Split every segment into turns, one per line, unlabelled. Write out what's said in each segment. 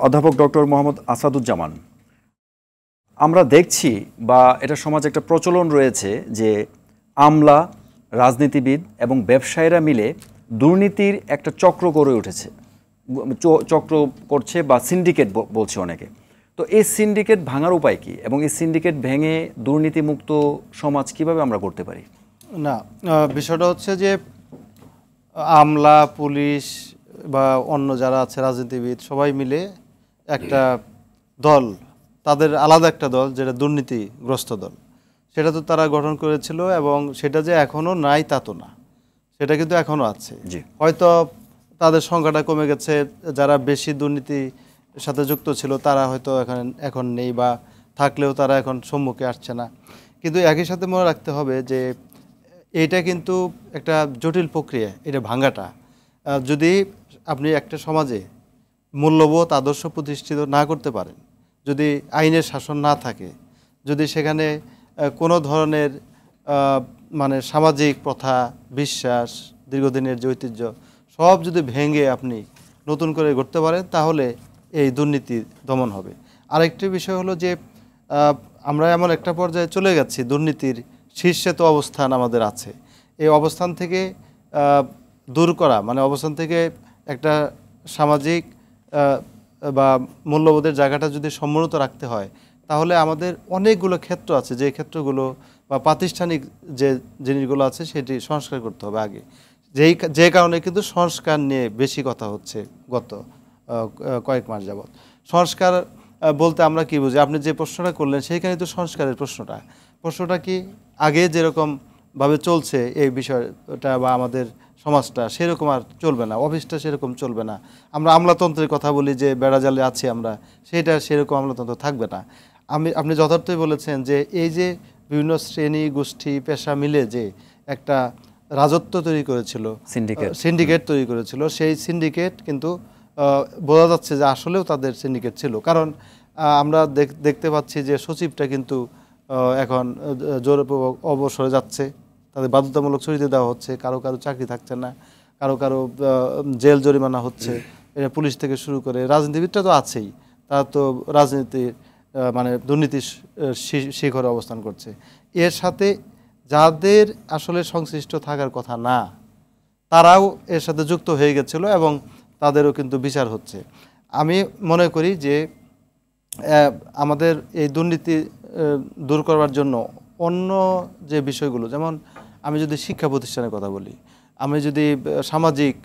অধ্যাপক ডক্টর মোহাম্মদ আসাদুজ্জামান, আমরা দেখছি বা এটা সমাজে একটা প্রচলন রয়েছে যে আমলা, রাজনীতিবিদ এবং ব্যবসায়ীরা মিলে দুর্নীতির একটা চক্র গড়ে উঠেছে, চক্র করছে বা সিন্ডিকেট বলছে অনেকে। তো এই সিন্ডিকেট ভাঙার উপায় কি এবং এই সিন্ডিকেট ভেঙে দুর্নীতিমুক্ত সমাজ কিভাবে আমরা করতে পারি?
না, বিষয়টা হচ্ছে যে আমলা, পুলিশ বা অন্য যারা আছে রাজনীতিবিদ সবাই মিলে একটা দল, তাদের আলাদা একটা দল যেটা দুর্নীতিগ্রস্ত দল, সেটা তো তারা গঠন করেছিল এবং সেটা যে এখনও নাই তা তো না, সেটা কিন্তু এখনও আছে। হয়তো তাদের সংখ্যাটা কমে গেছে, যারা বেশি দুর্নীতির সাথে যুক্ত ছিল তারা হয়তো এখন নেই বা থাকলেও তারা এখন সম্মুখে আসছে না। কিন্তু একই সাথে মনে রাখতে হবে যে এইটা কিন্তু একটা জটিল প্রক্রিয়া, এটা ভাঙাটা। যদি আপনি একটা সমাজে মূল্যবোধ আদর্শ প্রতিষ্ঠিত না করতে পারেন, যদি আইনের শাসন না থাকে, যদি সেখানে কোনো ধরনের মানে সামাজিক প্রথা, বিশ্বাস, দীর্ঘদিনের যে ঐতিহ্য সব যদি ভেঙে আপনি নতুন করে গড়তে পারেন, তাহলে এই দুর্নীতি দমন হবে। আরেকটি বিষয় হলো যে আমরা এমন একটা পর্যায়ে চলে যাচ্ছি, দুর্নীতির শীর্ষে তো অবস্থান আমাদের আছে, এই অবস্থান থেকে দূর করা, মানে অবস্থান থেকে একটা সামাজিক বা মূল্যবোধের জায়গাটা যদি সমুন্নত রাখতে হয়, তাহলে আমাদের অনেকগুলো ক্ষেত্র আছে, যে ক্ষেত্রগুলো বা প্রাতিষ্ঠানিক যে জিনিসগুলো আছে সেটি সংস্কার করতে হবে আগে। যে কারণে কিন্তু সংস্কার নিয়ে বেশি কথা হচ্ছে গত কয়েক মাস যাবৎ। সংস্কার বলতে আমরা কি বুঝি? আপনি যে প্রশ্নটা করলেন সেইখানে তো সংস্কারের প্রশ্নটা কি আগে যেরকমভাবে চলছে এই বিষয়টা বা আমাদের সমাজটা সেরকম আর চলবে না, অফিসটা সেরকম চলবে না। আমরা আমলাতন্ত্রের কথা বলি যে বেড়াজালে আছি আমরা, সেটা সেরকম আমলাতন্ত্র থাকবে না। আপনি যথার্থই বলেছেন যে এই যে বিভিন্ন শ্রেণী, গোষ্ঠী, পেশা মিলে যে একটা রাজত্ব তৈরি করেছিল, সিন্ডিকেট তৈরি করেছিল, সেই সিন্ডিকেট কিন্তু বোঝা যাচ্ছে যে আসলেও তাদের সিন্ডিকেট ছিল। কারণ আমরা দেখতে পাচ্ছি যে সচিবটা কিন্তু এখন জোরপূর্বক অবসরে যাচ্ছে, তাদের বাধ্যতামূলক ছুটিতে দেওয়া হচ্ছে, কারো কারো চাকরি থাকছে না, কারো কারো জেল জরিমানা হচ্ছে, এটা পুলিশ থেকে শুরু করে রাজনীতিবিদটা তো আছেই, তারা তো রাজনীতির মানে দুর্নীতির শিখরে অবস্থান করছে। এর সাথে যাদের আসলে সংশ্লিষ্ট থাকার কথা না, তারাও এর সাথে যুক্ত হয়ে গেছিল এবং তাদেরও কিন্তু বিচার হচ্ছে। আমি মনে করি যে আমাদের এই দুর্নীতি দূর করবার জন্য অন্য যে বিষয়গুলো, যেমন আমি যদি শিক্ষা প্রতিষ্ঠানের কথা বলি, আমি যদি সামাজিক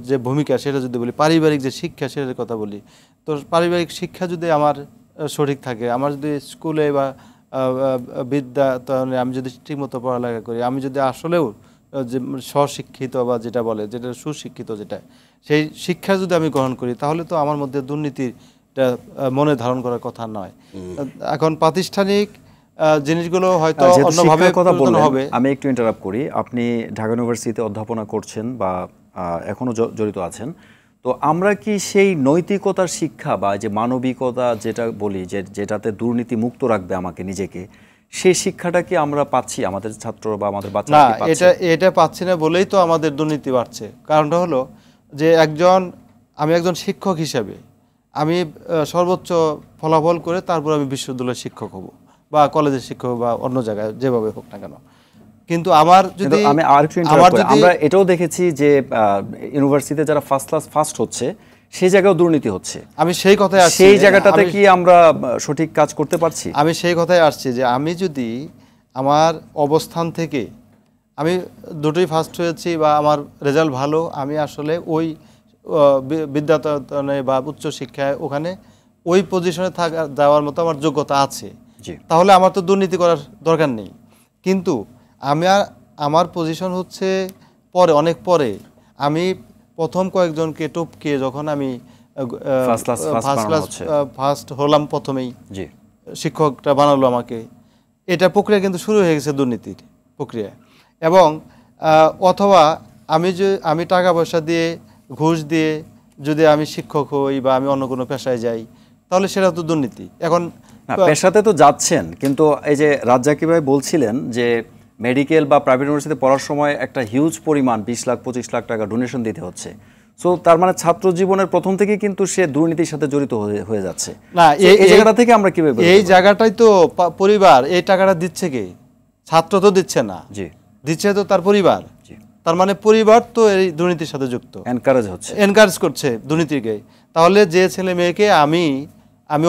যে ভূমিকা সেটা যদি বলি, পারিবারিক যে শিক্ষা সেটার কথা বলি, তো পারিবারিক শিক্ষা যদি আমার সঠিক থাকে, আমার যদি স্কুলে বা বিদ্যায়তনে আমি যদি ঠিকমতো পড়ালেখা করি, আমি যদি আসলেও যে স্বশিক্ষিত বা যেটা বলে যেটা সুশিক্ষিত যেটা, সেই শিক্ষা যদি আমি গ্রহণ করি, তাহলে তো আমার মধ্যে দুর্নীতিটা মনে ধারণ করার কথা নয়। এখন প্রাতিষ্ঠানিক জিনিসগুলো হয়তো অন্যভাবে
কথা বললেন, হবে। আমি একটু ইন্টারাপ্ট করি। আপনি ঢাকা ইউনিভার্সিটিতে অধ্যাপনা করছেন বা এখনো জড়িত আছেন, তো আমরা কি সেই নৈতিকতার শিক্ষা বা যে মানবিকতা যেটা বলি, যেটাতে দুর্নীতি মুক্ত রাখবে আমাকে নিজেকে, সেই শিক্ষাটা কি আমরা পাচ্ছি আমাদের ছাত্র বা আমাদের বাচ্চারা?
না, এটা পাচ্ছি না বলেই তো আমাদের দুর্নীতি বাড়ছে। কারণটা হলো যে আমি একজন শিক্ষক হিসেবে আমি সর্বোচ্চ ফলাফল করে তারপর আমি বিশ্ববিদ্যালয়ের শিক্ষক হব বা কলেজের শিক্ষক বা অন্য জায়গায় যেভাবে হোক না কেন, কিন্তু আমার যদি
আমরা এটাও দেখেছি যে ইউনিভার্সিটিতে যারা ফার্স্ট হচ্ছে সেই জায়গায় দুর্নীতি হচ্ছে।
আমি সেই কথায় আসছি,
সেই জায়গাটাতে কি আমরা সঠিক কাজ করতে পারছি?
আমি সেই কথায় আসছি যে আমি যদি আমার অবস্থান থেকে আমি দুটোই ফার্স্ট হয়েছি বা আমার রেজাল্ট ভালো, আমি আসলে ওই বিদ্যায়তনে বা উচ্চশিক্ষায় ওখানে ওই পজিশনে যাওয়ার মতো আমার যোগ্যতা আছে, তাহলে আমার তো দুর্নীতি করার দরকার নেই। কিন্তু আমার পজিশন হচ্ছে অনেক পরে, আমি প্রথম কয়েকজনকে টপকে যখন আমি ফার্স্ট হলাম, প্রথমেই শিক্ষকটা বানালো আমাকে, এটা প্রক্রিয়া কিন্তু শুরু হয়ে গেছে দুর্নীতির প্রক্রিয়া। এবং অথবা আমি টাকা পয়সা দিয়ে, ঘুষ দিয়ে যদি আমি শিক্ষক হই বা আমি অন্য কোনো পেশায় যাই, তাহলে সেটা তো দুর্নীতি। এখন
পেশাতে তো যাচ্ছেন, কিন্তু এই যে রাজ্জাকি ভাই বলছিলেন যে মেডিকেল বা প্রাইভেট ইউনিভার্সিটিতে পড়ার সময় একটা হিউজ পরিমাণ 20 লাখ 25 লাখ টাকা ডোনেশন দিতে হচ্ছে। সো তার মানে ছাত্র জীবনের প্রথম থেকে কিন্তু সে দুর্নীতির সাথে জড়িত হয়ে যাচ্ছে।
না,
এই জায়গাটা থেকে আমরা কিভাবে
এই জায়গাটাই তো পরিবার এই টাকাটা দিচ্ছে কে? ছাত্র তো দিচ্ছে না,
জি
দিচ্ছে তো তার পরিবার।
জি
তার মানে পরিবার তো এই দুর্নীতির সাথে যুক্ত,
এনকারেজ হচ্ছে,
এনকারেজ করছে দুর্নীতিকে। তাহলে যে ছেলে মেয়েকে আমি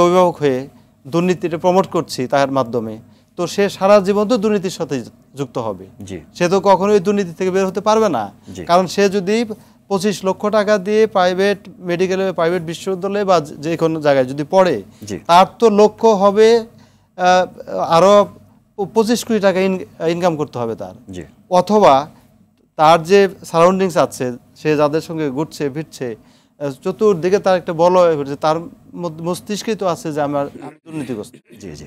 অভিভাবক হয়ে দুর্নীতিটা প্রমোট করছি তার মাধ্যমে, তো সে সারা জীবন তো দুর্নীতির সাথে যুক্ত হবে।
জি
সে তো কখনোই দুর্নীতি থেকে বের হতে পারবে না।
জি।
কারণ সে যদি 25 লক্ষ টাকা দিয়ে প্রাইভেট মেডিকেলে, প্রাইভেট বিশ্ববিদ্যালয়ে বা যে কোনো জায়গায় যদি পড়ে,
জি
তার তো লক্ষ্য হবে আরো 25 কোটি টাকা ইনকাম করতে হবে তার।
জি
অথবা তার যে সারাউন্ডিংস আছে, সে যাদের সঙ্গে ঘুরছে ফিরছে, চতুর্দিকে তার একটা বলয় হচ্ছে, তার মস্তিষ্কে তো আছে যে আমি দুর্নীতিগ্রস্ত।
জি জি